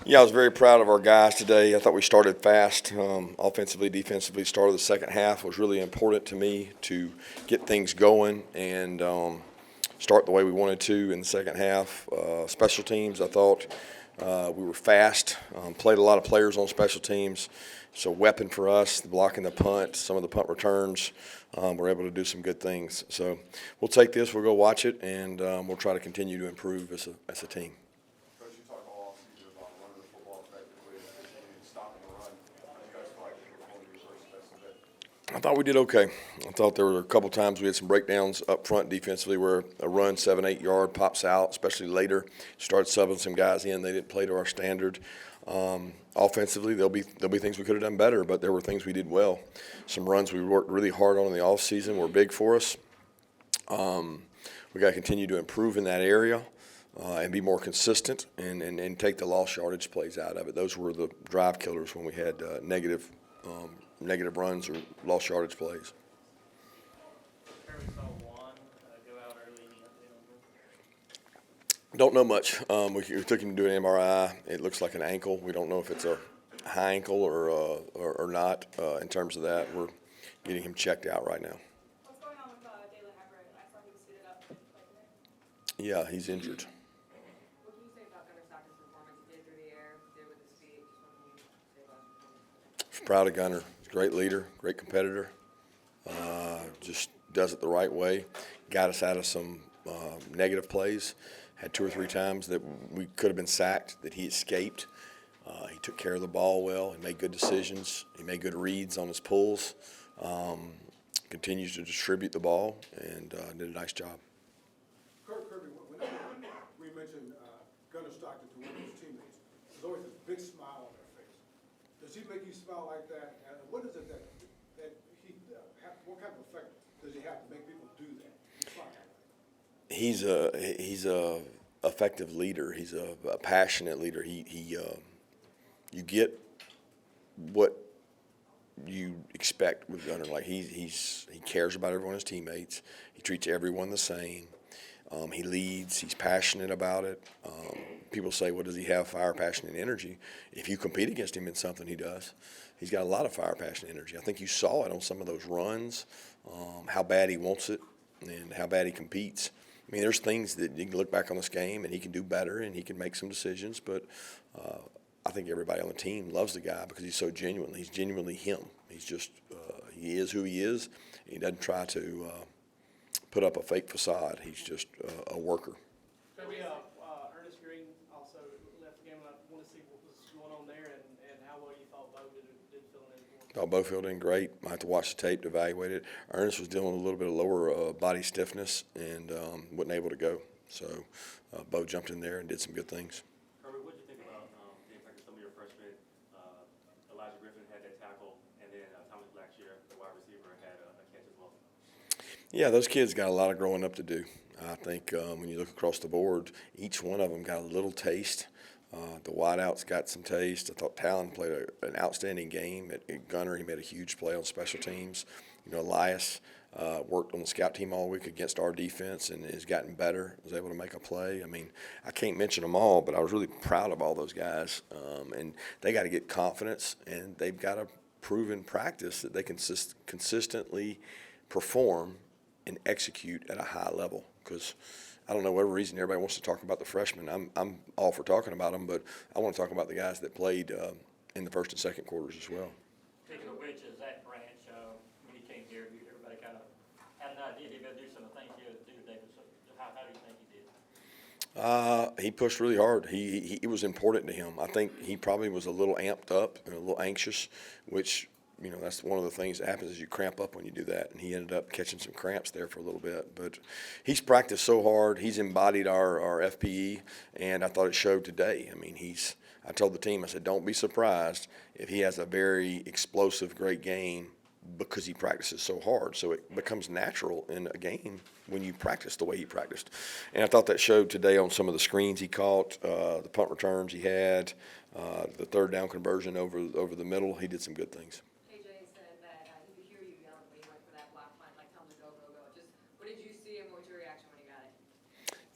Yeah, I was very proud of our guys today. I thought we started fast, offensively, defensively. Start of the second half was really important to me to get things going and start the way we wanted to in the second half. Special teams, I thought we were fast, played a lot of players on special teams. It's a weapon for us, blocking the punt, some of the punt returns. We're able to do some good things. So we'll take this, we'll go watch it, and we'll try to continue to improve as a team. Coach, you talked all offseason about running the football effectively and stopping the run. You guys feel like you performed your first best of it? I thought we did okay. I thought there were a couple times we had some breakdowns up front defensively where a run 7-8 yard pops out, especially later. Start subbing some guys in. They didn't play to our standard. Offensively, there'll be things we could have done better, but there were things we did well. Some runs we worked really hard on in the offseason were big for us. We got to continue to improve in that area and be more consistent and take the lost yardage plays out of it. Those were the drive killers when we had negative runs or lost yardage plays. Kirby saw one go out early in the Don't know much. We took him to do an MRI. It looks like an ankle. We don't know if it's a high ankle or not. In terms of that, we're getting him checked out right now. What's going on with Dalen Everett? I saw he was suited up. Yeah, he's injured. What can you say about Gunner Stockton's performance? He did through the air, did with his feet. Just what can you say about his performance? Proud of Gunner. He's a great leader, great competitor. Just does it the right way. Got us out of some negative plays. Had 2 or 3 times that we could have been sacked, that he escaped. He took care of the ball well. He made good decisions. He made good reads on his pulls. Continues to distribute the ball and did a nice job. Kirby, whenever we mention Gunner Stockton to one of his teammates, there's always this big smile on their face. Does he make you smile like that? And what is it that he what kind of effect does he have to make people do that? He's a effective leader. He's a passionate leader. You get what you expect with Gunner. Like he cares about everyone, his teammates. He treats everyone the same. He leads. He's passionate about it. People say, "Well, does he have fire, passion, and energy?" If you compete against him in something, he does. He's got a lot of fire, passion, and energy. I think you saw it on some of those runs, how bad he wants it and how bad he competes. I mean, there's things that you can look back on this game and he can do better and he can make some decisions, but I think everybody on the team loves the guy because he's so genuine. He's genuinely him. He's just he is who he is. He doesn't try to put up a fake facade. He's just a worker. Kirby, Ernest Green also left the game. I want to see what was going on there and how well you thought Bo did filling in. Thought Bo filled in great. I have to watch the tape to evaluate it. Ernest was dealing with a little bit of lower body stiffness and wasn't able to go. So Bo jumped in there and did some good things. Kirby, what did you think about the impact of some of your freshmen? Elijah Griffin had that tackle, and then Thomas Blackshear, the wide receiver, had a catch as well. Yeah, those kids got a lot of growing up to do. I think when you look across the board, each one of them got a little taste. The wideouts got some taste. I thought Talon played an outstanding game. At Gunner, he made a huge play on special teams. You know, Elias worked on the scout team all week against our defense and has gotten better, was able to make a play. I mean, I can't mention them all, but I was really proud of all those guys. And they got to get confidence, and they've got to prove in practice that they can consistently perform and execute at a high level. Because I don't know, whatever reason everybody wants to talk about the freshmen. I'm all for talking about them, but I want to talk about the guys that played in the first and second quarters as well. Speaking of which, is that branch, when he came here, everybody kind of had an idea he was going to do some of the things he would do, David. So how do you think he did? He pushed really hard. It was important to him. I think he probably was a little amped up and a little anxious, which, you know, that's one of the things that happens is you cramp up when you do that, and he ended up catching some cramps there for a little bit. But he's practiced so hard. He's embodied our FPE, and I thought it showed today. I mean, I told the team, I said, don't be surprised if he has a very explosive, great game because he practices so hard. So it becomes natural in a game when you practice the way he practiced. And I thought that showed today on some of the screens he caught, the punt returns he had, the third down conversion over the middle. He did some good things.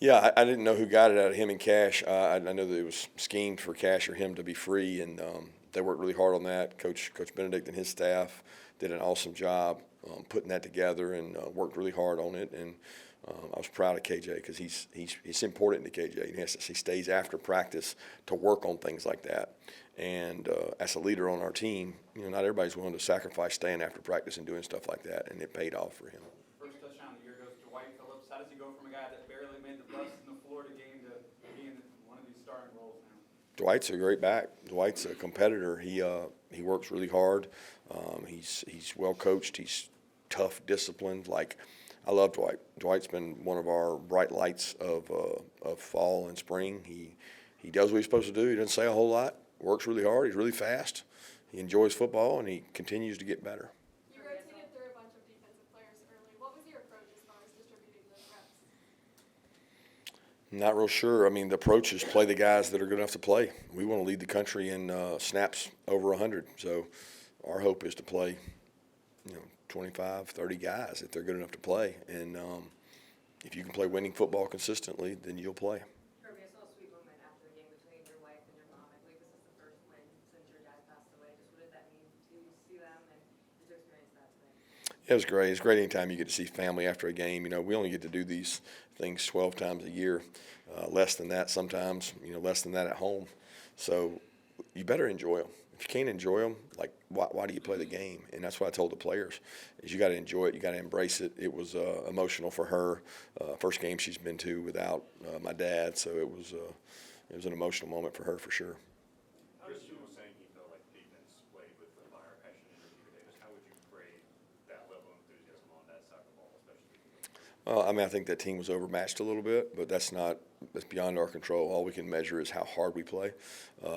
Yeah, I didn't know who got it out of him and Cash. I know that it was schemed for Cash or him to be free, and they worked really hard on that. Coach Benedict and his staff did an awesome job putting that together and worked really hard on it. And I was proud of KJ because he's important to KJ. He stays after practice to work on things like that. And as a leader on our team, not everybody's willing to sacrifice staying after practice and doing stuff like that, and it paid off for him. First touchdown of the year goes to Dwight Phillips. How does he go from a guy that barely made the bust in the Florida game to being one of these starting roles now? Dwight's a great back. Dwight's a competitor. He works really hard. He's well coached. He's tough, disciplined. Like, I love Dwight. Dwight's been one of our bright lights of fall and spring. He does what he's supposed to do. He doesn't say a whole lot. Works really hard. He's really fast. He enjoys football, and he continues to get better. You rotated through a bunch of defensive players early. What was your approach as far as distributing those reps? Not real sure. I mean, the approach is play the guys that are good enough to play. We want to lead the country in snaps over 100. So our hope is to play, 25, 30 guys if they're good enough to play. And if you can play winning football consistently, then you'll play. Kirby, I saw a sweet moment after the game between your wife and your mom. I believe this is the first win since your dad passed away. Just what did that mean to see them and to experience that today? It was great. It's great anytime you get to see family after a game. We only get to do these things 12 times a year, less than that sometimes, less than that at home. So you better enjoy them. If you can't enjoy them, like, why do you play the game? And that's what I told the players, is you got to enjoy it. You got to embrace it. It was emotional for her. First game she's been to without my dad, so it was an emotional moment for her for sure. Christian was saying he felt like defense played with the fire, passion, and energy today. How would you grade that level of enthusiasm on that side of the ball, especially? I think that team was overmatched a little bit, but that's beyond our control. All we can measure is how hard we play.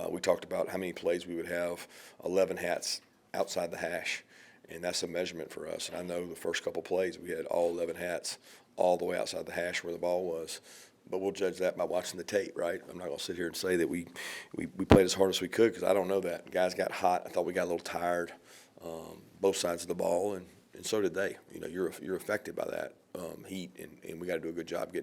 We talked about how many plays we would have, 11 hats outside the hash, and that's a measurement for us. And I know the first couple plays we had all 11 hats all the way outside the hash where the ball was. But we'll judge that by watching the tape, right? I'm not going to sit here and say that we played as hard as we could because I don't know that. Guys got hot. I thought we got a little tired, both sides of the ball, and so did they. You're affected by that heat, and we got to do a good job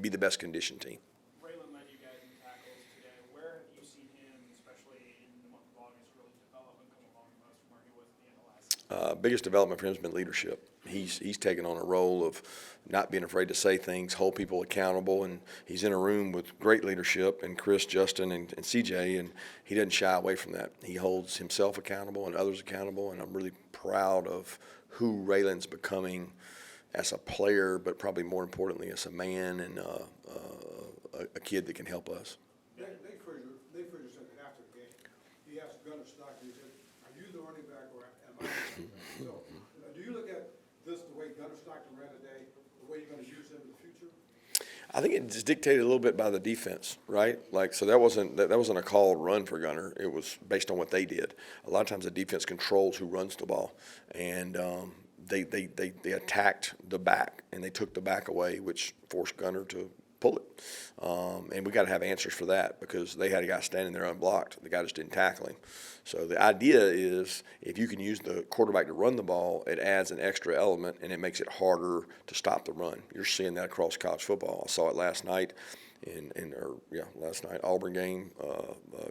be the best conditioned team. Raylan led you guys in tackles today. Where have you seen him, especially in the month of August, really develop and come along the most from where he was at the end of last season? Biggest development for him has been leadership. He's taken on a role of not being afraid to say things, hold people accountable, and he's in a room with great leadership and Chris, Justin, and CJ, and he doesn't shy away from that. He holds himself accountable and others accountable, and I'm really proud of who Raylan's becoming as a player, but probably more importantly as a man and a kid that can help us. Nate Frazier said that after the game, he asked Gunnar Stockton, he said, "Are you the running back or am I the running back?" So, do you look at this the way Gunnar Stockton ran today, the way you're going to use him in the future? I think it's dictated a little bit by the defense, right? So that wasn't a called run for Gunnar. It was based on what they did. A lot of times the defense controls who runs the ball, and they attacked the back and they took the back away, which forced Gunnar to pull it. And we got to have answers for that because they had a guy standing there unblocked. The guy just didn't tackle him. So the idea is if you can use the quarterback to run the ball, it adds an extra element and it makes it harder to stop the run. You're seeing that across college football. I saw it last night last night, Auburn game,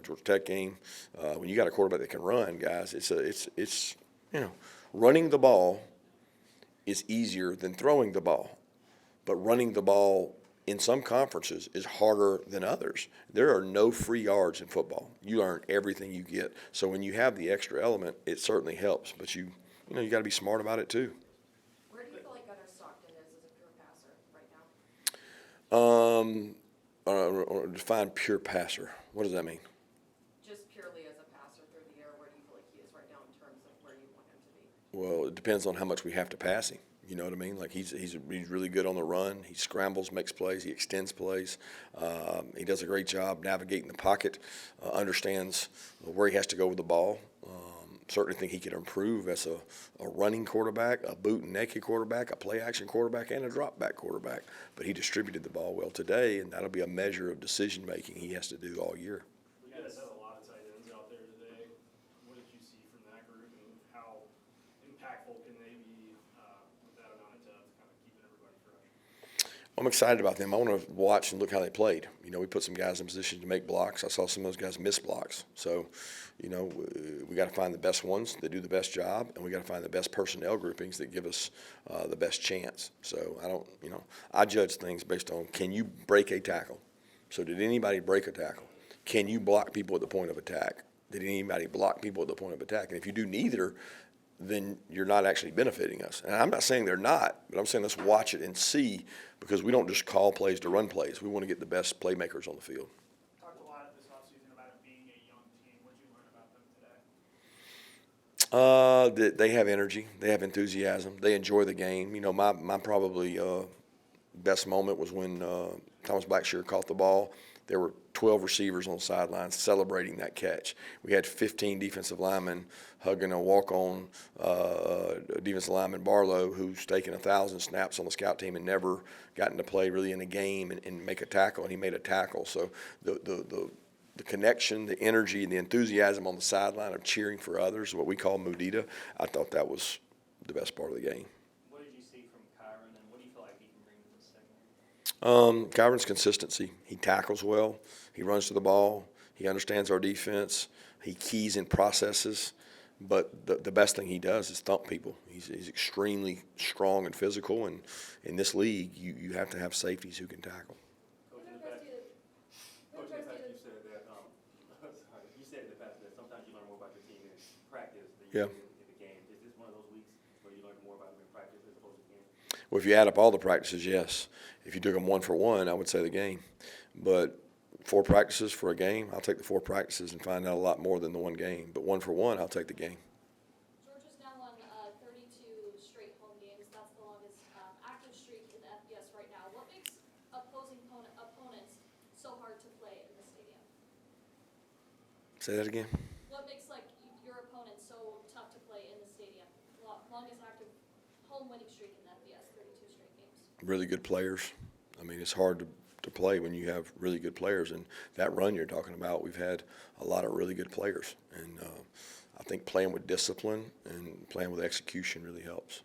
Georgia Tech game. When you got a quarterback that can run, guys, it's running the ball is easier than throwing the ball. But running the ball in some conferences is harder than others. There are no free yards in football. You earn everything you get. So when you have the extra element, it certainly helps. But you got to be smart about it too. Where do you feel like Gunnar Stockton is as a pure passer right now? Define pure passer. What does that mean? Just purely as a passer through the air, where do you feel like he is right now in terms of where you want him to be? Well, it depends on how much we have to pass him. You know what I mean? Like he's really good on the run. He scrambles, makes plays, he extends plays. He does a great job navigating the pocket. Understands where he has to go with the ball. Certainly think he could improve as a running quarterback, a boot and naked quarterback, a play action quarterback, and a drop back quarterback. But he distributed the ball well today, and that'll be a measure of decision making he has to do all year. You guys had a lot of tight ends out there today. What did you see from that group, and how impactful can they be with that amount of depth, kind of keeping everybody fresh? I'm excited about them. I want to watch and look how they played. You know, we put some guys in position to make blocks. I saw some of those guys miss blocks. So, you know, we got to find the best ones that do the best job, and we got to find the best personnel groupings that give us the best chance. So I judge things based on, can you break a tackle? So did anybody break a tackle? Can you block people at the point of attack? Did anybody block people at the point of attack? And if you do neither, then you're not actually benefiting us. And I'm not saying they're not, but I'm saying let's watch it and see, because we don't just call plays to run plays. We want to get the best playmakers on the field. Talked a lot this offseason about it being a young team. What did you learn about them today? They have energy. They have enthusiasm. They enjoy the game. You know, my probably best moment was when Thomas Blackshear caught the ball. There were 12 receivers on the sidelines celebrating that catch. We had 15 defensive linemen hugging a walk-on defensive lineman, Barlow, who's taken 1,000 snaps on the scout team and never gotten to play really in a game and make a tackle, and he made a tackle. So the connection, the energy, and the enthusiasm on the sideline of cheering for others, what we call Mudita, I thought that was the best part of the game. What did you see from Kyron, and what do you feel like he can bring to the second? Kyron's consistency. He tackles well. He runs to the ball. He understands our defense. He keys in processes. But the best thing he does is thump people. He's extremely strong and physical. And in this league, you have to have safeties who can tackle. Coach, in the past, you said that, sorry, you said in the past that sometimes you learn more about your team in practice than you do in the game. Is this one of those weeks where you learn more about them in practice as opposed to the game? Well, if you add up all the practices, yes. If you took them one for one, I would say the game. But 4 practices for a game, I'll take the 4 practices and find out a lot more than the one game. But one for one, I'll take the game. Georgia's now won 32 straight home games. That's the longest active streak in the FBS right now. What makes opposing opponents so hard to play in the stadium? Say that again. What makes your opponent so tough to play in the stadium? Longest active home winning streak in the FBS, 32 straight games. Really good players. I mean, it's hard to play when you have really good players. And that run you're talking about, we've had a lot of really good players. And I think playing with discipline and playing with execution really helps.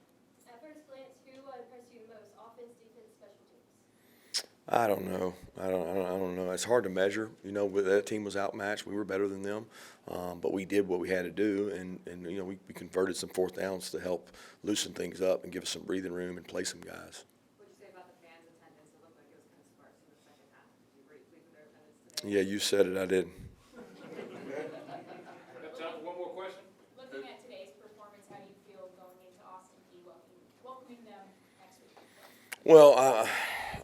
At first glance, who impressed you the most? Offense, defense, special teams? I don't know. I don't know. It's hard to measure. You know, that team was outmatched. We were better than them, but we did what we had to do, and you know, we converted some 4th downs to help loosen things up and give us some breathing room and play some guys. What'd you say about the fans' attendance? It looked like it was kind of sparse in the second half. Did you agree with their attendance today? Yeah, you said it. I did. Got time for one more question? Looking at today's performance, how do you feel going into Austin P welcoming them next week? Well,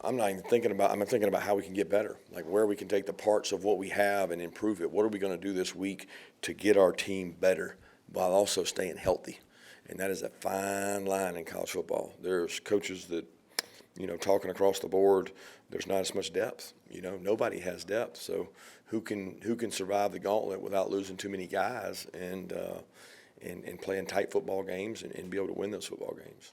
I'm not even thinking about. I'm thinking about how we can get better, like where we can take the parts of what we have and improve it. What are we going to do this week to get our team better while also staying healthy? And that is a fine line in college football. There's coaches that, you know, talking across the board, there's not as much depth. You know, nobody has depth. So who can survive the gauntlet without losing too many guys and playing tight football games and be able to win those football games?